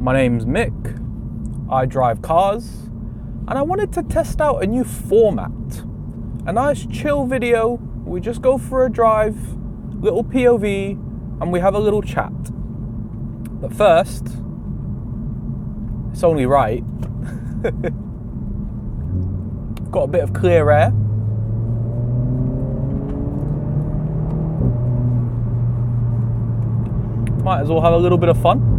My name's Mick, I drive cars, and I wanted to test out a new format. A nice chill video, we just go for a drive, little POV, and we have a little chat. But first, it's only right, got a bit of clear air. Might as well have a little bit of fun.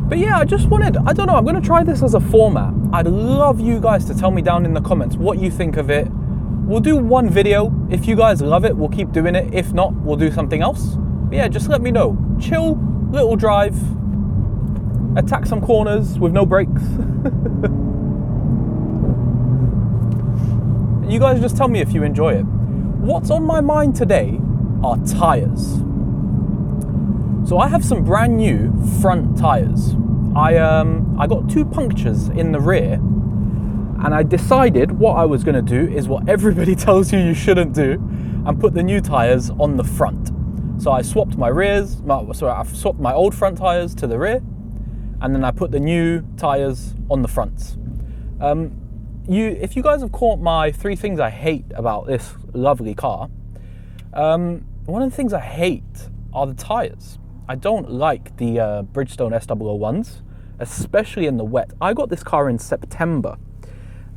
But yeah, I don't know, I'm going to try this as a format. I'd love you guys to tell me down in the comments what you think of it. We'll do one video. If you guys love it, we'll keep doing it. If not, we'll do something else. But yeah, just let me know. Chill, little drive, attack some corners with no brakes. You guys just tell me if you enjoy it. What's on my mind today are tires. So I have some brand new front tires. I got 2 punctures in the rear, and I decided what I was going to do is what everybody tells you shouldn't do, and put the new tires on the front. So I swapped I swapped my old front tires to the rear, and then I put the new tires on the fronts. If you guys have caught my 3 things I hate about this lovely car, one of the things I hate are the tires. I don't like the Bridgestone S001s, especially in the wet. I got this car in September,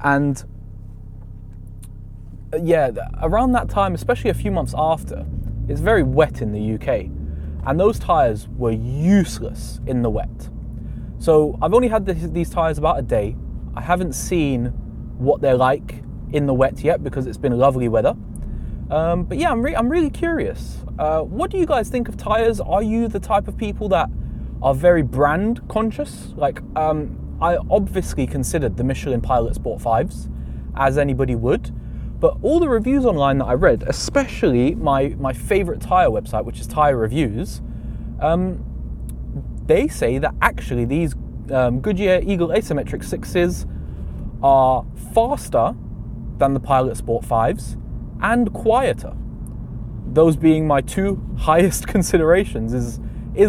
and yeah, around that time, especially a few months after, it's very wet in the UK, and those tires were useless in the wet. So I've only had these tires about a day. I haven't seen what they're like in the wet yet because it's been lovely weather. But yeah, I'm really curious. What do you guys think of tires? Are you the type of people that are very brand conscious? Like, I obviously considered the Michelin Pilot Sport 5s, as anybody would, but all the reviews online that I read, especially my favorite tire website, which is Tire Reviews, they say that actually these Goodyear Eagle Asymmetric 6s are faster than the Pilot Sport 5s and quieter. Those being my 2 highest considerations: is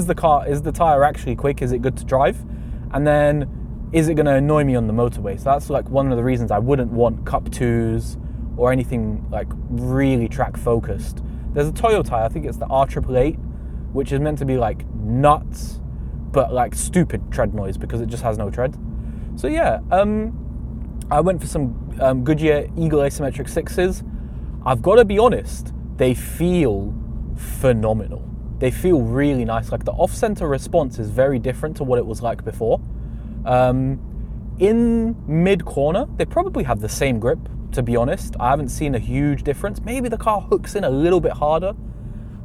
the tire actually quick? Is it good to drive? And then, is it going to annoy me on the motorway? So that's like one of the reasons I wouldn't want Cup 2s or anything like really track focused. There's a Toyo tire, I think it's the R888, which is meant to be like nuts, but like stupid tread noise because it just has no tread. So yeah, I went for some Goodyear Eagle Asymmetric 6s. I've got to be honest, they feel phenomenal. They feel really nice. Like the off-center response is very different to what it was like before. In mid-corner, they probably have the same grip, to be honest. I haven't seen a huge difference. Maybe the car hooks in a little bit harder.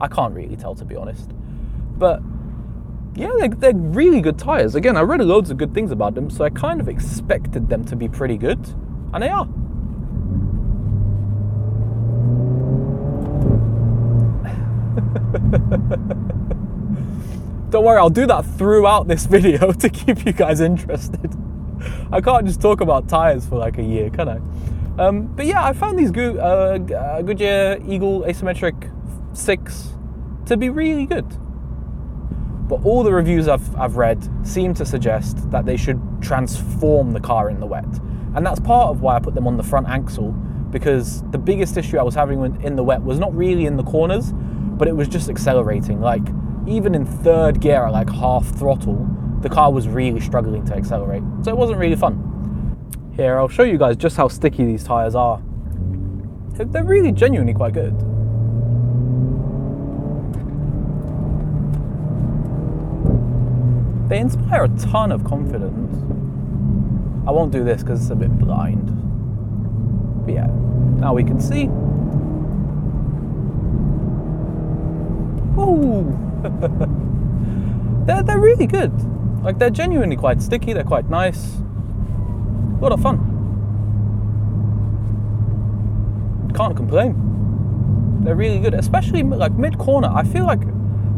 I can't really tell, to be honest. But yeah, they're really good tires. Again, I read loads of good things about them, so I kind of expected them to be pretty good, and they are. Don't worry, I'll do that throughout this video to keep you guys interested. I can't just talk about tires for like a year, can I? But yeah, I found these Goodyear Eagle Asymmetric 6 to be really good. But all the reviews I've read seem to suggest that they should transform the car in the wet. And that's part of why I put them on the front axle, because the biggest issue I was having in the wet was not really in the corners, but it was just accelerating. Like, even in 3rd gear at like half throttle, the car was really struggling to accelerate. So it wasn't really fun. Here, I'll show you guys just how sticky these tires are. They're really genuinely quite good. They inspire a ton of confidence. I won't do this because it's a bit blind. But yeah, now we can see. Ooh. They're really good. Like, they're genuinely quite sticky, they're quite nice. A lot of fun. Can't complain. They're really good, especially like mid-corner. I feel like, do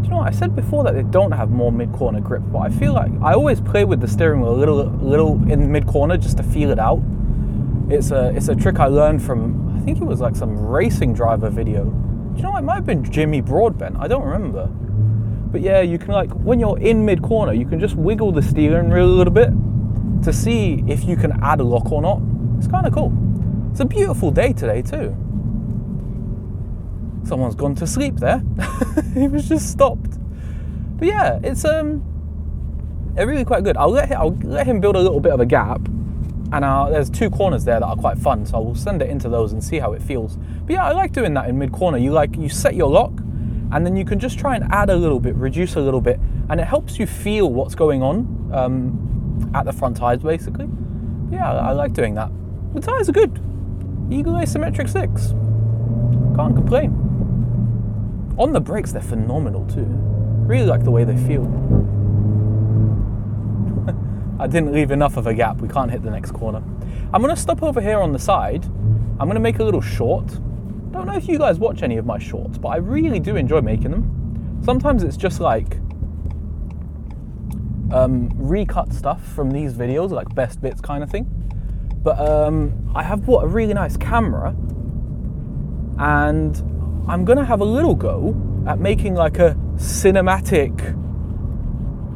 you know what, I said before that they don't have more mid-corner grip, but I feel like I always play with the steering wheel a little in mid-corner just to feel it out. It's a trick I learned from, I think it was like some racing driver video. Do you know what, it might have been Jimmy Broadbent, I don't remember. But yeah, you can, like, when you're in mid-corner, you can just wiggle the steering wheel a little bit to see if you can add a lock or not. It's kind of cool. It's a beautiful day today too. Someone's gone to sleep there. He was just stopped. But yeah, it's really quite good. I'll let him build a little bit of a gap, and there's 2 corners there that are quite fun, so I'll send it into those and see how it feels. But yeah, I like doing that in mid-corner. You set your lock, and then you can just try and add a little bit, reduce a little bit, and it helps you feel what's going on at the front tires, basically. Yeah, I like doing that. The tires are good. Eagle Asymmetric 6. Can't complain. On the brakes, they're phenomenal too. Really like the way they feel. I didn't leave enough of a gap. We can't hit the next corner. I'm going to stop over here on the side. I'm going to make a little short. Don't know if you guys watch any of my shorts, but I really do enjoy making them. Sometimes it's just like recut stuff from these videos, like best bits kind of thing. But I have bought a really nice camera, and I'm going to have a little go at making like a cinematic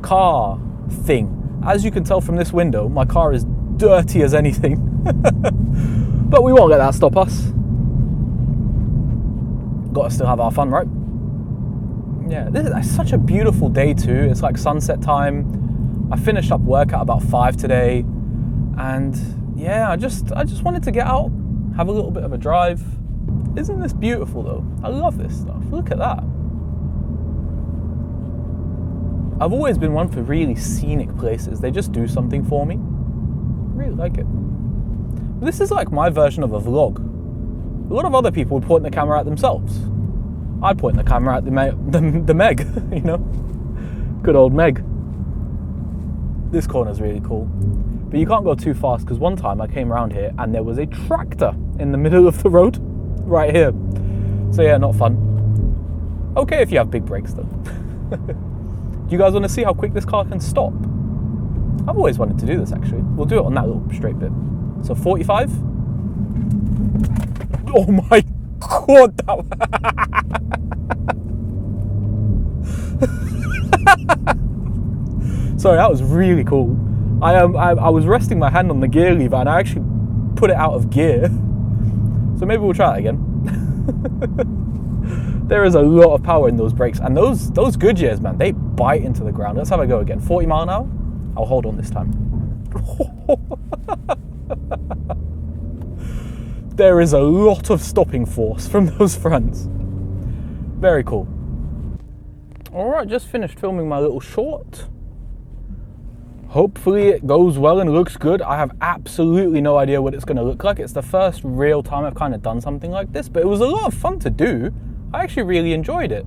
car thing. As you can tell from this window, my car is dirty as anything. But we won't let that stop us. Got to still have our fun, right? Yeah, this is such a beautiful day too. It's like sunset time. I finished up work at about 5 today. And yeah, I just wanted to get out, have a little bit of a drive. Isn't this beautiful though? I love this stuff. Look at that. I've always been one for really scenic places. They just do something for me. I really like it. But this is like my version of a vlog. A lot of other people would point the camera at themselves. I'd point the camera at the Meg, you know? Good old Meg. This corner's really cool. But you can't go too fast, because one time I came around here and there was a tractor in the middle of the road, right here. So yeah, not fun. Okay if you have big brakes though. Do you guys want to see how quick this car can stop? I've always wanted to do this actually. We'll do it on that little straight bit. So 45. Oh my god, that Sorry, that was really cool. I was resting my hand on the gear lever and I actually put it out of gear. So maybe we'll try it again. There is a lot of power in those brakes, and those Goodyears, man, they bite into the ground. Let's have a go again. 40 mile an hour. I'll hold on this time. There is a lot of stopping force from those fronts. Very cool. All right, just finished filming my little short. Hopefully it goes well and looks good. I have absolutely no idea what it's going to look like. It's the first real time I've kind of done something like this, but it was a lot of fun to do. I actually really enjoyed it.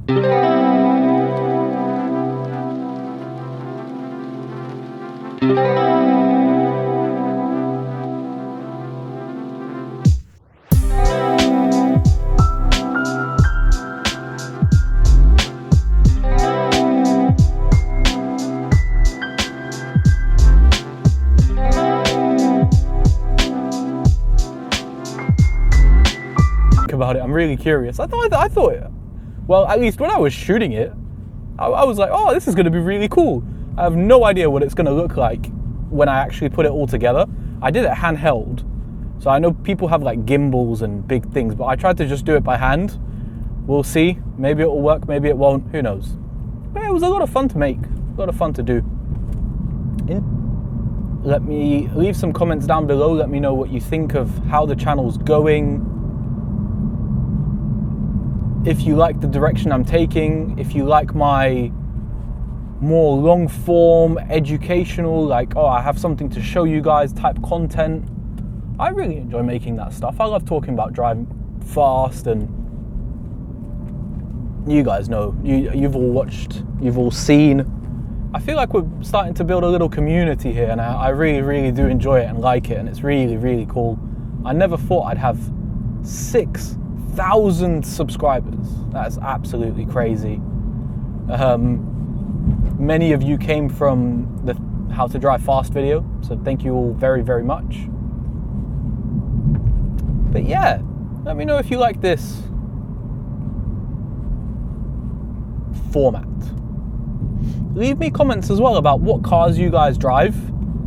About it, I'm really curious. I thought, well, at least when I was shooting it, I was like, oh, this is going to be really cool. I have no idea what it's going to look like when I actually put it all together. I did it handheld, so I know people have like gimbals and big things, but I tried to just do it by hand. We'll see. Maybe it will work, maybe it won't. Who knows? But yeah, it was a lot of fun to make, a lot of fun to do. Let me leave some comments down below. Let me know what you think of how the channel's going. If you like the direction I'm taking, if you like my more long form, educational, like, oh, I have something to show you guys type content. I really enjoy making that stuff. I love talking about driving fast, and you guys know, you've all watched, you've all seen. I feel like we're starting to build a little community here, and I really, really do enjoy it and like it, and it's really, really cool. I never thought I'd have 6,000 subscribers. That's absolutely crazy. Many of you came from the How to Drive Fast video, so thank you all very, very much. But yeah, let me know if you like this format. Leave me comments as well about what cars you guys drive.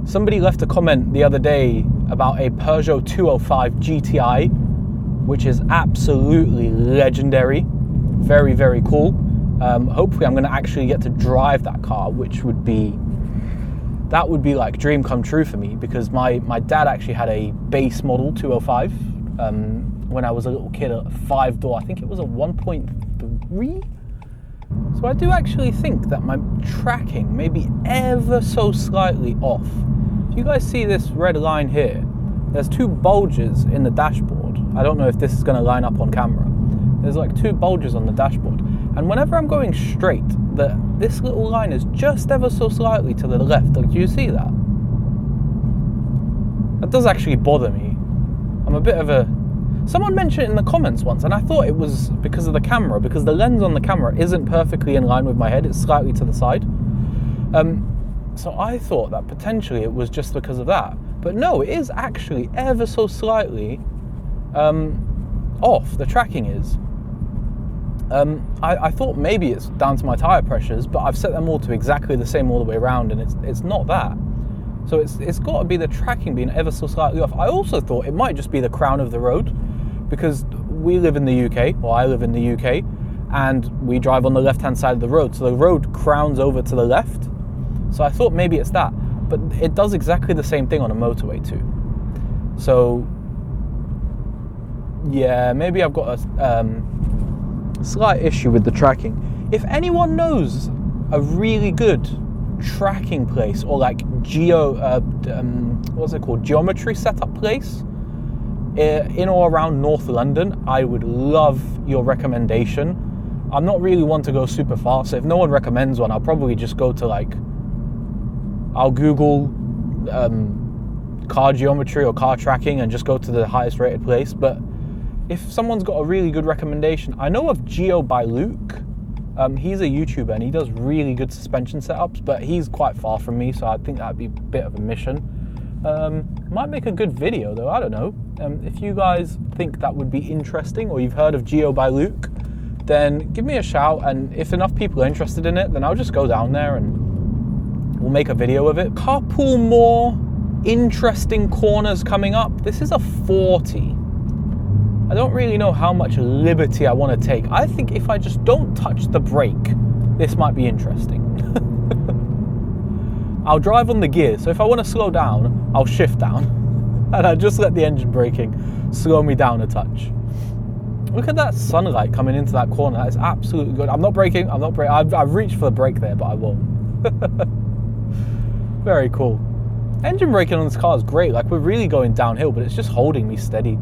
Somebody left a comment the other day about a Peugeot 205 GTI, which is absolutely legendary. Very, very cool. Hopefully I'm going to actually get to drive that car, which would be like dream come true for me, because my dad actually had a base model 205 when I was a little kid, a 5-door. I think it was a 1.3. So I do actually think that my tracking may be ever so slightly off. If you guys see this red line here, there's 2 bulges in the dashboard. I don't know if this is going to line up on camera. There's like 2 bulges on the dashboard. And whenever I'm going straight, this little line is just ever so slightly to the left. Do you see that? That does actually bother me. I'm a bit of a... Someone mentioned it in the comments once, and I thought it was because of the camera, because the lens on the camera isn't perfectly in line with my head. It's slightly to the side. So I thought that potentially it was just because of that. But no, it is actually ever so slightly off. The tracking is. I thought maybe it's down to my tyre pressures, but I've set them all to exactly the same all the way around, and it's not that. So it's got to be the tracking being ever so slightly off. I also thought it might just be the crown of the road, because we live in the UK, or I live in the UK, and we drive on the left-hand side of the road, so the road crowns over to the left. So I thought maybe it's that, but it does exactly the same thing on a motorway too. So yeah, maybe I've got a slight issue with the tracking. If anyone knows a really good tracking place, or like what's it called, geometry setup place in or around North London, I would love your recommendation. I'm not really one to go super far, so if no one recommends one, I'll probably just go to I'll Google car geometry or car tracking and just go to the highest rated place. But if someone's got a really good recommendation, I know of Geo by Luke. He's a YouTuber and he does really good suspension setups, but he's quite far from me, so I think that'd be a bit of a mission. Might make a good video though, I don't know. If you guys think that would be interesting, or you've heard of Geo by Luke, then give me a shout, and if enough people are interested in it, then I'll just go down there and we'll make a video of it. Couple more interesting corners coming up. This is a 40. I don't really know how much liberty I want to take. I think if I just don't touch the brake, this might be interesting. I'll drive on the gear, so if I want to slow down, I'll shift down. And I just let the engine braking slow me down a touch. Look at that sunlight coming into that corner. That is absolutely good. I'm not braking. I've reached for the brake there, but I won't. Very cool. Engine braking on this car is great. Like, we're really going downhill, but it's just holding me steady.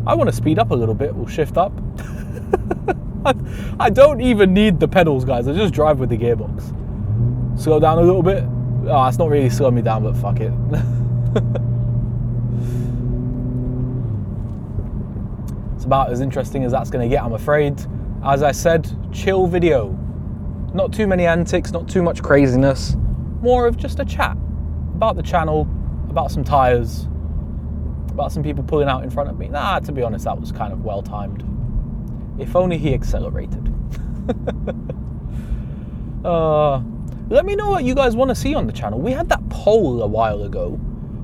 I want to speed up a little bit. We'll shift up. I don't even need the pedals, guys. I just drive with the gearbox. Slow down a little bit. Oh, it's not really slowing me down, but fuck it. It's about as interesting as that's going to get, I'm afraid. As I said, chill video. Not too many antics, not too much craziness. More of just a chat about the channel, about some tyres, about some people pulling out in front of me. Nah, to be honest, that was kind of well timed. If only he accelerated. Let me know what you guys want to see on the channel. We had that poll a while ago.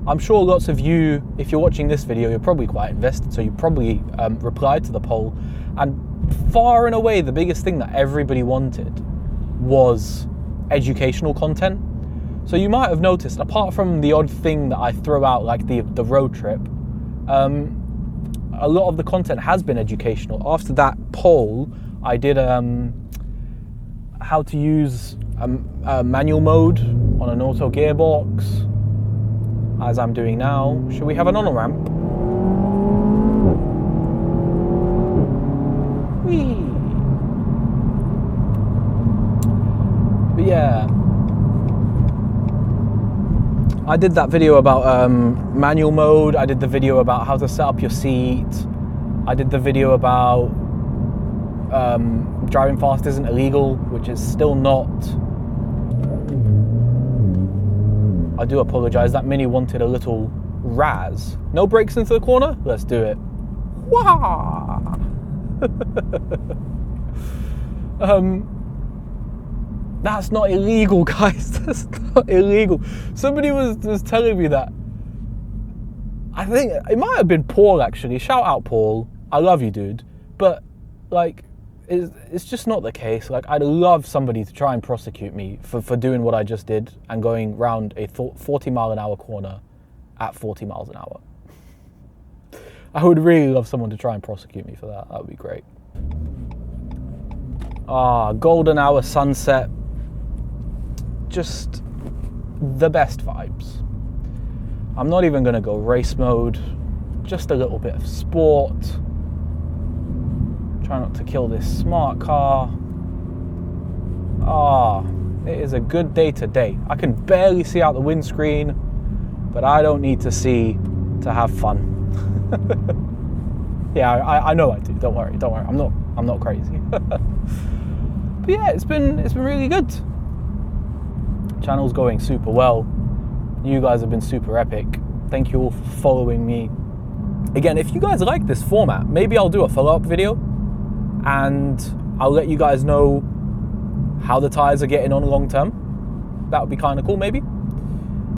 I'm sure lots of you, if you're watching this video, you're probably quite invested, so you probably replied to the poll. And far and away, the biggest thing that everybody wanted was educational content. So you might have noticed, apart from the odd thing that I throw out, like the road trip, a lot of the content has been educational. After that poll, I did how to use a manual mode on an auto gearbox, as I'm doing now. Should we have an on-ramp? Whee! But yeah, I did that video about manual mode. I did the video about how to set up your seat. I did the video about driving fast isn't illegal, which is still not. I do apologise, that Mini wanted a little razz. No brakes into the corner? Let's do it. Wah! That's not illegal, guys. That's not illegal. Somebody was telling me that. I think it might have been Paul, actually. Shout out, Paul. I love you, dude. But, like, it's just not the case. Like, I'd love somebody to try and prosecute me for doing what I just did and going round a 40-mile-an-hour corner at 40 miles an hour. I would really love someone to try and prosecute me for that. That would be great. Golden hour sunset. Just the best vibes. I'm not even going to go race mode. Just a little bit of sport. Try not to kill this smart car. It is a good day today. I can barely see out the windscreen, but I don't need to see to have fun. Yeah, I know I do. Don't worry. I'm not crazy. But yeah, it's been really good. Channel's going super well. You guys have been super epic. Thank you all for following me. Again, if you guys like this format, maybe I'll do a follow-up video and I'll let you guys know how the tires are getting on long term. That would be kind of cool, maybe.